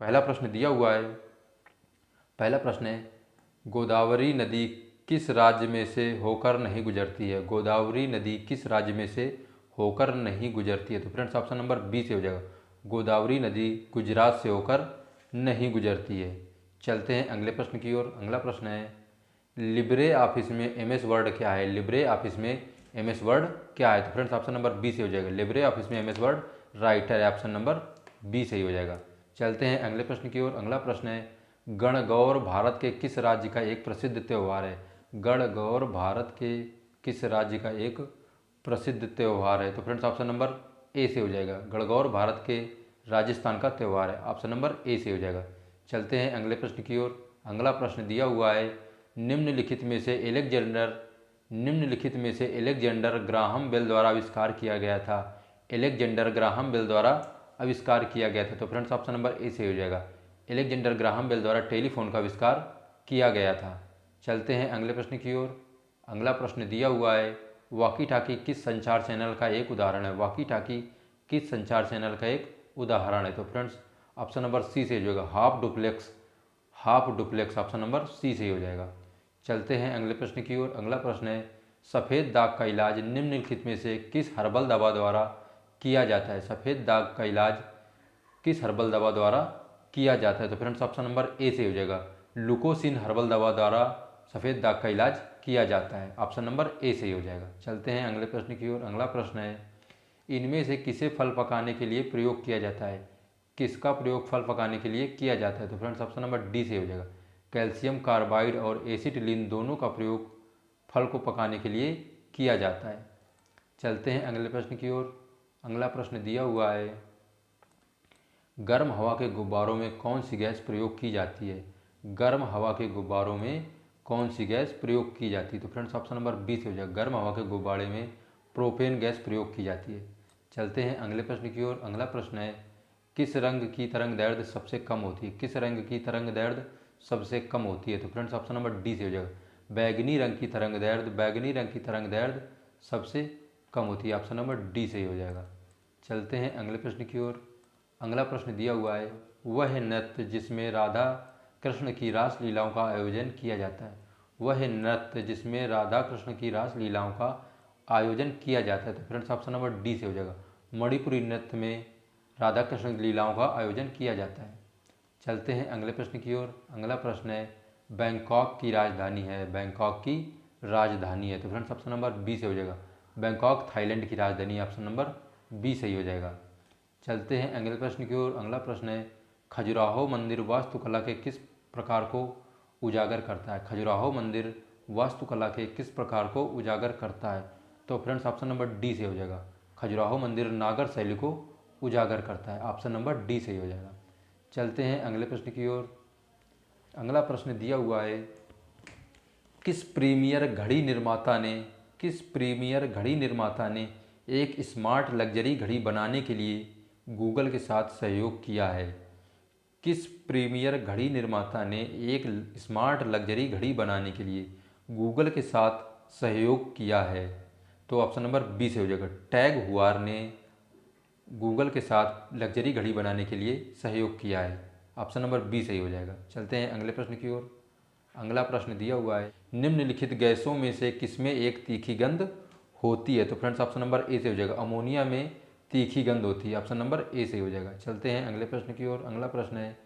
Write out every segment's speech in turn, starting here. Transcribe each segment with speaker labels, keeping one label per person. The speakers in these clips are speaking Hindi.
Speaker 1: पहला प्रश्न दिया हुआ है, पहला प्रश्न है गोदावरी नदी किस राज्य में से होकर नहीं गुजरती है। गोदावरी नदी किस राज्य में से होकर नहीं गुजरती है। तो फ्रेंड्स ऑप्शन नंबर बी से हो जाएगा, गोदावरी नदी गुजरात से होकर नहीं गुजरती है। चलते हैं अगले प्रश्न की ओर। अगला प्रश्न है लिब्रे ऑफिस में एमएस वर्ड क्या है। लिब्रे ऑफिस में एमएस वर्ड क्या है। तो फ्रेंड्स ऑप्शन नंबर बी से हो जाएगा, लिब्रे ऑफिस में एमएस वर्ड राइटर है, ऑप्शन नंबर बी सही हो जाएगा। चलते हैं अगले प्रश्न की ओर। अगला प्रश्न है गणगौर भारत के किस राज्य का एक प्रसिद्ध त्यौहार है। गणगौर भारत के किस राज्य का एक प्रसिद्ध त्यौहार है। तो फ्रेंड्स ऑप्शन नंबर ए से हो जाएगा, गणगौर भारत के राजस्थान का त्यौहार है, ऑप्शन नंबर ए से हो जाएगा। चलते हैं अगले प्रश्न की ओर। अगला प्रश्न दिया हुआ है निम्नलिखित में से एलेक्जेंडर ग्राहम बेल द्वारा आविष्कार किया गया था। एलेक्जेंडर ग्राहम बेल द्वारा आविष्कार किया गया था। तो फ्रेंड्स ऑप्शन नंबर ए से हो जाएगा, एलेक्जेंडर ग्राहम बेल द्वारा टेलीफोन का आविष्कार किया गया था। चलते हैं अगले प्रश्न की ओर। अगला प्रश्न दिया हुआ है वॉकी टाकी किस संचार चैनल का एक उदाहरण है। वॉकी टाकी किस संचार चैनल का एक उदाहरण है। तो फ्रेंड्स ऑप्शन नंबर सी से हो जाएगा, half duplex option number C से हो जाएगा। चलते हैं अगले प्रश्न की ओर। अगला प्रश्न है सफ़ेद दाग का इलाज निम्नलिखित में से किस हर्बल दवा द्वारा किया जाता है। सफ़ेद दाग का इलाज किस हर्बल दवा द्वारा किया जाता है। तो फ्रेंड्स ऑप्शन नंबर ए से हो जाएगा, लुकोसिन हर्बल दवा द्वारा सफ़ेद दाग का इलाज किया जाता है, ऑप्शन नंबर ए से ही हो जाएगा। चलते हैं अगले प्रश्न की ओर। अगला प्रश्न है इनमें से किसे फल पकाने के लिए प्रयोग किया जाता है। किसका प्रयोग फल पकाने के लिए किया जाता है। तो फ्रेंड्स ऑप्शन नंबर डी से हो जाएगा, कैल्शियम कार्बाइड और एसिटिलीन दोनों का प्रयोग फल को पकाने के लिए किया जाता है। चलते हैं अगले प्रश्न की ओर। अगला प्रश्न दिया हुआ है गर्म हवा के गुब्बारों में कौन सी गैस प्रयोग की जाती है। गर्म हवा के गुब्बारों में कौन सी गैस प्रयोग की जाती है। तो फ्रेंड्स ऑप्शन नंबर बी से हो जाएगा, गर्म हवा के गुब्बारे में प्रोपेन गैस प्रयोग की जाती है। चलते हैं अगले प्रश्न की ओर। अगला प्रश्न है किस रंग की तरंग दैर्ध्य सबसे कम होती है। किस रंग की तरंग दैर्ध्य सबसे कम होती है। तो फ्रेंड्स ऑप्शन नंबर डी से हो जाएगा, बैगनी रंग की तरंग दैर्ध्य सबसे कम होती है, ऑप्शन नंबर डी से ही हो जाएगा। चलते हैं अगले प्रश्न की ओर। अगला प्रश्न दिया हुआ है वह नृत्य जिसमें राधा कृष्ण की रास लीलाओं का आयोजन किया जाता है। वह नृत्य जिसमें राधा कृष्ण की रास लीलाओं का आयोजन किया जाता है। तो फ्रेंड्स ऑप्शन नंबर डी से हो जाएगा, मणिपुरी नृत्य में राधा कृष्ण की लीलाओं का आयोजन किया जाता है। चलते हैं अगले प्रश्न की ओर। अगला प्रश्न है बैंकॉक की राजधानी है। बैंकॉक की राजधानी है। तो फ्रेंड्स ऑप्शन नंबर बी से हो जाएगा, बैंकॉक थाईलैंड की राजधानी, ऑप्शन नंबर बी सही हो जाएगा। चलते हैं अगले प्रश्न की ओर। अगला प्रश्न है खजुराहो मंदिर वास्तुकला के किस प्रकार को उजागर करता है। खजुराहो मंदिर वास्तुकला के किस प्रकार को उजागर करता है। तो फ्रेंड्स ऑप्शन नंबर डी से हो जाएगा, खजुराहो मंदिर नागर शैली को उजागर करता है, ऑप्शन नंबर डी से ही हो जाएगा। चलते हैं अगले प्रश्न की ओर। अगला प्रश्न दिया हुआ है किस प्रीमियर घड़ी निर्माता ने एक स्मार्ट लग्जरी घड़ी बनाने के लिए गूगल के साथ सहयोग किया है। किस प्रीमियर घड़ी निर्माता ने एक स्मार्ट लग्जरी घड़ी बनाने के लिए गूगल के साथ सहयोग किया है। तो ऑप्शन नंबर बी से हो जाएगा, टैग हुआर ने गूगल के साथ लग्जरी घड़ी बनाने के लिए सहयोग किया है, ऑप्शन नंबर बी सही हो जाएगा। चलते हैं अगले प्रश्न की ओर। अगला प्रश्न दिया हुआ है निम्नलिखित गैसों में से किसमें एक तीखी गंध होती है। तो फ्रेंड्स ऑप्शन नंबर ए से हो जाएगा, अमोनिया में तीखी गंध होती है, ऑप्शन नंबर ए से हो जाएगा। चलते हैं अगले प्रश्न की ओर। अगला प्रश्न है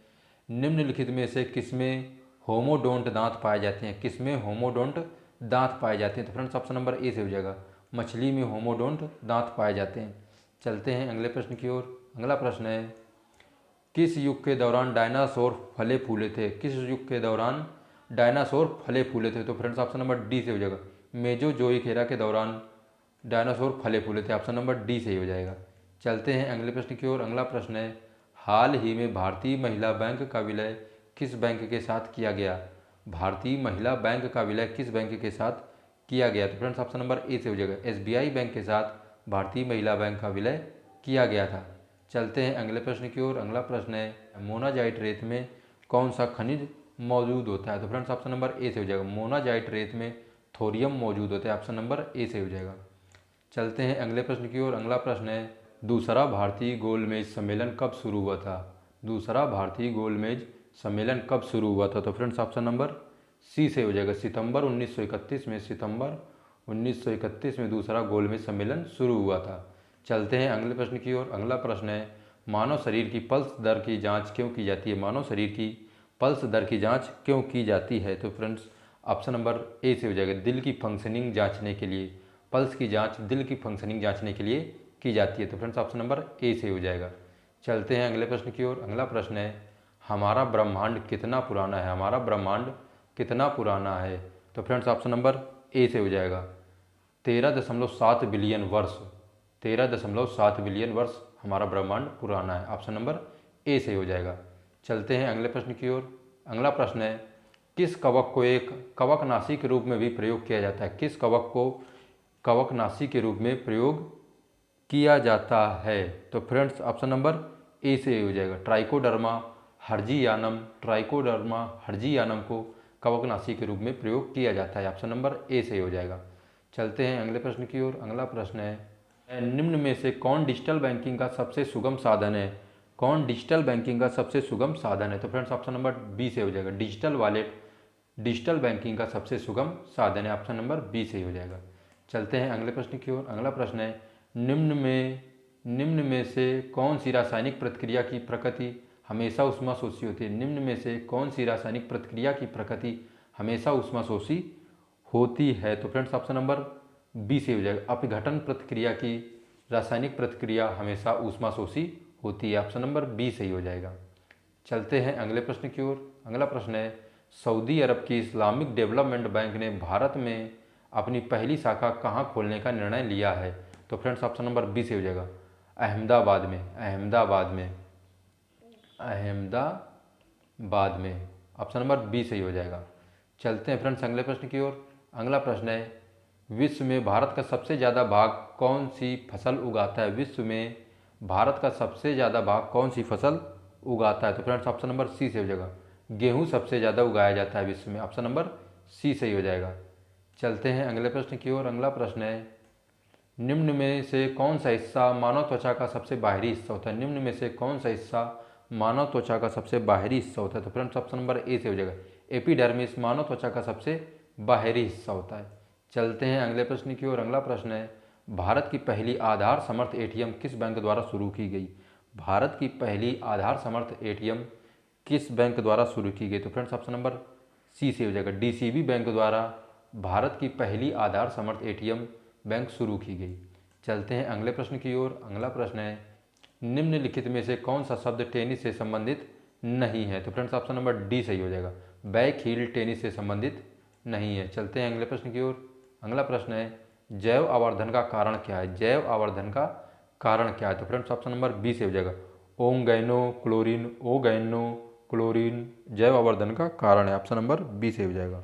Speaker 1: निम्नलिखित में से किसमें होमोडोंट दांत पाए जाते हैं। किसमें होमोडोंट दांत पाए जाते हैं। तो फ्रेंड्स ऑप्शन नंबर ए से हो जाएगा, मछली में होमोडोंट दांत पाए जाते हैं। चलते हैं अगले प्रश्न की ओर। अगला प्रश्न है किस युग के दौरान डायनासोर फले फूले थे। किस युग के दौरान डायनासोर फले फूले थे। तो फ्रेंड्स ऑप्शन नंबर डी से हो जाएगा, मेजोजोइक एरा के दौरान डायनासोर फले फूले थे, ऑप्शन नंबर डी से ही हो जाएगा। चलते हैं अगले प्रश्न की ओर। अगला प्रश्न है हाल ही में भारतीय महिला बैंक का विलय किस बैंक के साथ किया गया। भारतीय महिला बैंक का विलय किस बैंक के साथ किया गया। तो फ्रेंड्स ऑप्शन नंबर ए से हो जाएगा, एसबीआई बैंक के साथ भारतीय महिला बैंक का विलय किया गया था। चलते हैं अगले प्रश्न की ओर। अगला प्रश्न है मोनाजाइट रेत में कौन सा खनिज मौजूद होता है। तो फ्रेंड्स ऑप्शन नंबर ए से हो जाएगा, मोनाजाइट रेत में थोरियम मौजूद होता है, ऑप्शन नंबर ए से हो जाएगा। चलते हैं अगले प्रश्न की ओर। अगला प्रश्न है दूसरा भारतीय गोलमेज सम्मेलन कब शुरू हुआ था। दूसरा भारतीय गोलमेज सम्मेलन कब शुरू हुआ था? तो फ्रेंड्स ऑप्शन नंबर सी से हो जाएगा, सितंबर 1931 में। सितंबर 1931 में दूसरा गोलमेज सम्मेलन शुरू हुआ था। चलते हैं अगले प्रश्न की ओर। अगला प्रश्न है, मानव शरीर की पल्स दर की जांच क्यों की जाती है? मानव शरीर की पल्स दर की जांच क्यों की जाती है? तो फ्रेंड्स ऑप्शन नंबर ए से हो जाएगा, दिल की फंक्शनिंग जांचने के लिए। पल्स की जांच दिल की फंक्शनिंग जांचने के लिए की जाती है। तो फ्रेंड्स ऑप्शन नंबर ए से हो जाएगा। चलते हैं अगले प्रश्न की ओर। अगला प्रश्न है, हमारा ब्रह्मांड कितना पुराना है? हमारा ब्रह्मांड कितना पुराना है? तो फ्रेंड्स ऑप्शन नंबर ए से हो जाएगा, 13.7 बिलियन वर्ष। 13.7 बिलियन वर्ष हमारा ब्रह्मांड पुराना है। ऑप्शन नंबर ए से हो जाएगा। चलते हैं अगले प्रश्न की ओर। अगला प्रश्न है, किस कवक को एक कवकनाशी के रूप में भी प्रयोग किया जाता है? किस कवक को कवकनाशी के रूप में प्रयोग किया जाता है? तो फ्रेंड्स ऑप्शन नंबर ए से हो जाएगा, ट्राइकोडर्मा हर्जियानम। ट्राइकोडर्मा हर्जियानम को कवकनाशी के रूप में प्रयोग किया जाता है। ऑप्शन नंबर ए से हो जाएगा। चलते हैं अगले प्रश्न की ओर। अगला प्रश्न है, निम्न में से कौन डिजिटल बैंकिंग का सबसे सुगम साधन है? कौन डिजिटल बैंकिंग का सबसे सुगम साधन है? तो फ्रेंड्स ऑप्शन नंबर बी से हो जाएगा, डिजिटल वॉलेट डिजिटल बैंकिंग का सबसे सुगम साधन है। ऑप्शन नंबर बी से हो जाएगा। चलते हैं अगले प्रश्न की ओर। अगला प्रश्न है, निम्न में से कौन सी रासायनिक प्रतिक्रिया की प्रकृति हमेशा ऊष्माशोषी होती है? निम्न में से कौन सी रासायनिक प्रतिक्रिया की प्रकृति हमेशा ऊष्माशोषी होती है? तो फ्रेंड्स ऑप्शन नंबर बी से हो जाएगा, अपघटन प्रतिक्रिया की रासायनिक प्रतिक्रिया हमेशा ऊष्माशोषी होती है। ऑप्शन नंबर बी सही हो जाएगा। चलते हैं अगले प्रश्न की ओर। अगला प्रश्न है, सऊदी अरब की इस्लामिक डेवलपमेंट बैंक ने भारत में अपनी पहली शाखा कहाँ खोलने का निर्णय लिया है? तो फ्रेंड्स ऑप्शन नंबर बी से हो जाएगा, अहमदाबाद में। अहमदाबाद में ऑप्शन नंबर बी सही हो जाएगा। चलते हैं फ्रेंड्स अगले प्रश्न की ओर। अगला प्रश्न है, विश्व में भारत का सबसे ज़्यादा भाग कौन सी फसल उगाता है? विश्व में भारत का सबसे ज़्यादा भाग कौन सी फसल उगाता है? तो फ्रेंड्स ऑप्शन नंबर सी से हो जाएगा, गेहूं सबसे ज़्यादा उगाया जाता है विश्व में। ऑप्शन नंबर सी सही हो जाएगा। चलते हैं अगले प्रश्न की ओर। अगला प्रश्न है, निम्न में से कौन सा हिस्सा मानव त्वचा का सबसे बाहरी हिस्सा होता है? निम्न में से कौन सा हिस्सा मानव त्वचा का सबसे बाहरी हिस्सा होता है? तो फ्रेंड्स ऑप्शन नंबर ए से हो जाएगा, एपिडर्मिस मानव त्वचा का सबसे बाहरी हिस्सा होता है। चलते हैं अगले प्रश्न की ओर। अगला प्रश्न है, भारत की पहली आधार समर्थ एटीएम किस बैंक द्वारा शुरू की गई? भारत की पहली आधार समर्थ एटीएम किस बैंक द्वारा शुरू की गई? तो फ्रेंड्स ऑप्शन नंबर सी से हो जाएगा, डीसीबी बैंक द्वारा भारत की पहली आधार समर्थ एटीएम बैंक शुरू की गई। चलते हैं अगले प्रश्न की ओर। अगला प्रश्न है, निम्नलिखित में से कौन सा शब्द टेनिस से संबंधित नहीं है? तो फ्रेंड्स ऑप्शन नंबर डी सही हो जाएगा, बैक हील टेनिस से संबंधित नहीं है। चलते हैं अगले प्रश्न की ओर। अगला प्रश्न है, जैव आवर्धन का कारण क्या है? जैव आवर्धन का कारण क्या है? तो फ्रेंड्स ऑप्शन नंबर बी से हो जाएगा, ओगैनो जैव आवर्धन का कारण है। ऑप्शन नंबर बी से हो जाएगा।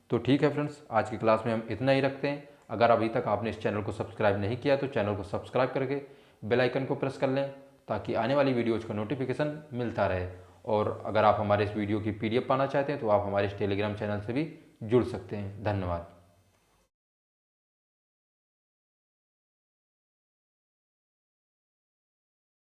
Speaker 1: तो ठीक है फ्रेंड्स, आज की क्लास में हम इतना ही रखते हैं। अगर अभी तक आपने इस चैनल को सब्सक्राइब नहीं किया तो चैनल को सब्सक्राइब करके बेल आइकन को प्रेस कर लें, ताकि आने वाली वीडियोज़ का नोटिफिकेशन मिलता रहे। और अगर आप हमारे इस वीडियो की PDF पाना चाहते हैं तो आप हमारे इस टेलीग्राम चैनल से भी जुड़ सकते हैं। धन्यवाद।